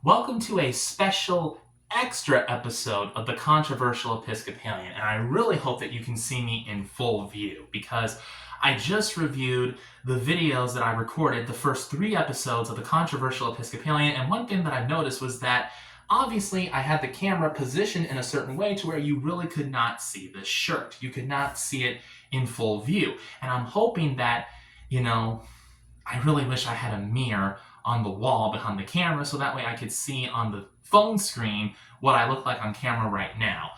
Welcome to a special extra episode of the Controversial Episcopalian, and I really hope that you can see me in full view because I just reviewed the videos that I recorded, the first 3 episodes of the Controversial Episcopalian, and one thing that I've noticed was that obviously I had the camera positioned in a certain way to where you really could not see the shirt. You could not see it in full view, and I'm hoping that, I really wish I had a mirror on the wall behind the camera so that way I could see on the phone screen what I look like on camera right now.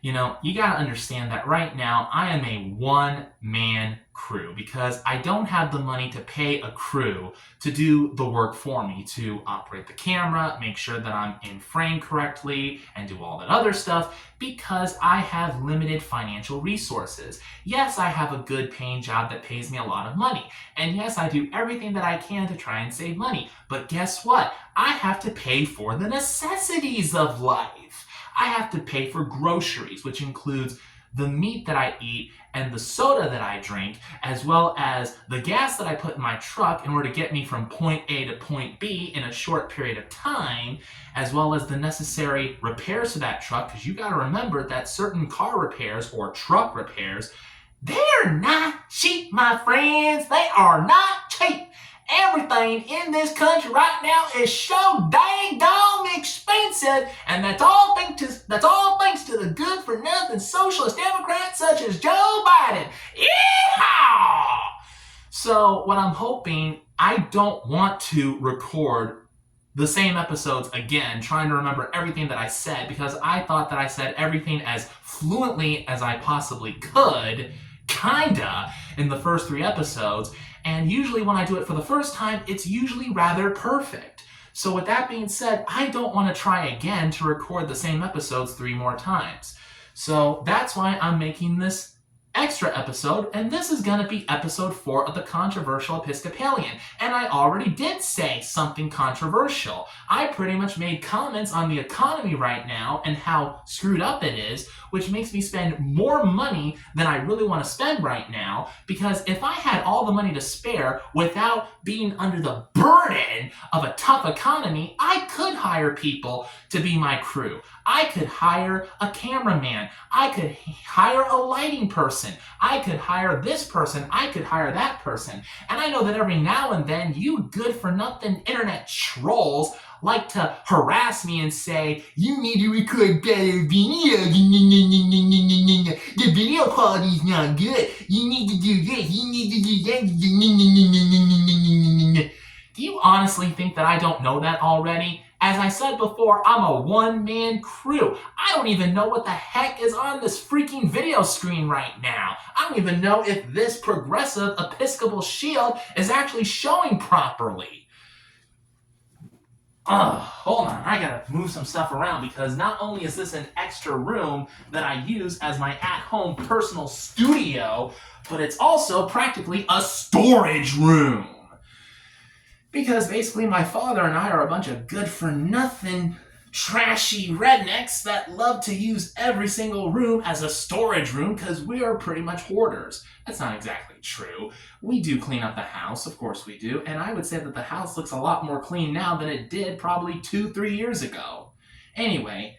You gotta understand that right now I am a one-man crew because I don't have the money to pay a crew to do the work for me, to operate the camera, make sure that I'm in frame correctly, and do all that other stuff because I have limited financial resources. Yes, I have a good paying job that pays me a lot of money. And yes, I do everything that I can to try and save money. But guess what? I have to pay for the necessities of life. I have to pay for groceries, which includes the meat that I eat and the soda that I drink, as well as the gas that I put in my truck in order to get me from point A to point B in a short period of time, as well as the necessary repairs to that truck, because you got to remember that certain car repairs or truck repairs, they're not cheap, my friends. They are not cheap. Everything in this country right now is so dang expensive, and that's all thanks to the good-for-nothing socialist Democrats such as Joe Biden. Yeehaw! So what I'm hoping, I don't want to record the same episodes again, trying to remember everything that I said, because I thought that I said everything as fluently as I possibly could, kinda, in the first 3 episodes. And usually when I do it for the first time, it's usually rather perfect. So with that being said, I don't want to try again to record the same episodes 3 more times. So that's why I'm making this extra episode, and this is going to be episode 4 of the Controversial Episcopalian. And I already did say something controversial. I pretty much made comments on the economy right now and how screwed up it is, which makes me spend more money than I really want to spend right now, because if I had all the money to spare without being under the burden of a tough economy, I could hire people to be my crew. I could hire a cameraman. I could hire a lighting person. I could hire this person. I could hire that person. And I know that every now and then you good-for-nothing internet trolls like to harass me and say, you need to record better video. The video quality is not good. You need to do this. You need to do that. Do you honestly think that I don't know that already? As I said before, I'm a one-man crew. I don't even know what the heck is on this freaking video screen right now. I don't even know if this progressive Episcopal shield is actually showing properly. Hold on, I gotta move some stuff around because not only is this an extra room that I use as my at-home personal studio, but it's also practically a storage room. Because basically my father and I are a bunch of good-for-nothing, trashy rednecks that love to use every single room as a storage room because we are pretty much hoarders. That's not exactly true. We do clean up the house, of course we do, and I would say that the house looks a lot more clean now than it did probably 2-3 years ago. Anyway,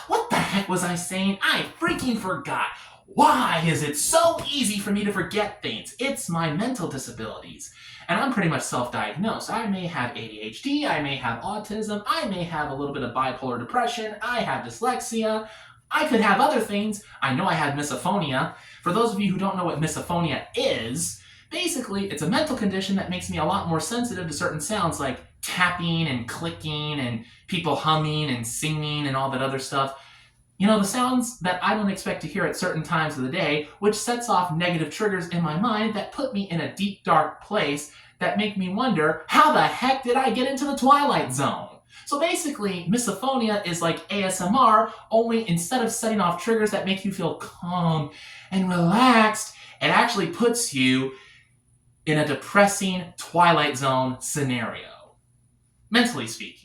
what the heck was I saying? I freaking forgot. Why is it so easy for me to forget things? It's my mental disabilities. And I'm pretty much self-diagnosed. I may have ADHD, I may have autism, I may have a little bit of bipolar depression, I have dyslexia, I could have other things. I know I had misophonia. For those of you who don't know what misophonia is, basically it's a mental condition that makes me a lot more sensitive to certain sounds like tapping and clicking and people humming and singing and all that other stuff. The sounds that I don't expect to hear at certain times of the day, which sets off negative triggers in my mind that put me in a deep, dark place that make me wonder, how the heck did I get into the Twilight Zone? So basically, misophonia is like ASMR, only instead of setting off triggers that make you feel calm and relaxed, it actually puts you in a depressing Twilight Zone scenario, mentally speaking.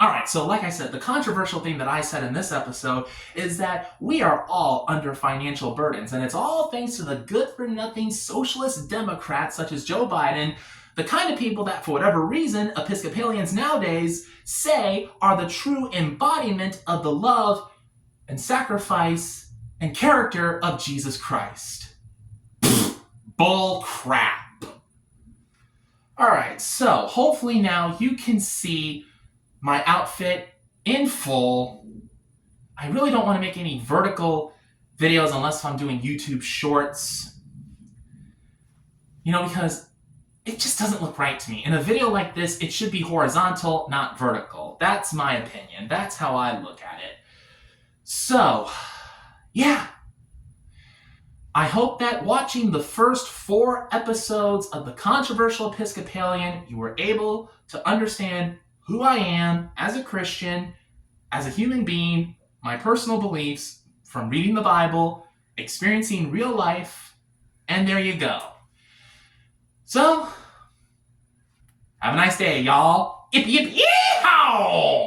Alright, so like I said, the controversial thing that I said in this episode is that we are all under financial burdens, and it's all thanks to the good-for-nothing socialist Democrats such as Joe Biden, The kind of people that, for whatever reason, Episcopalians nowadays say are the true embodiment of the love and sacrifice and character of Jesus Christ. Bull crap. All right, so hopefully now you can see my outfit in full. I really don't want to make any vertical videos unless I'm doing YouTube shorts. Because it just doesn't look right to me. In a video like this, it should be horizontal, not vertical. That's my opinion. That's how I look at it. So, yeah. I hope that watching the first 4 episodes of the Controversial Episcopalian, you were able to understand who I am as a Christian, as a human being, my personal beliefs from reading the Bible, experiencing real life, and there you go. So, have a nice day, y'all. Yippee, yippee, yeehaw!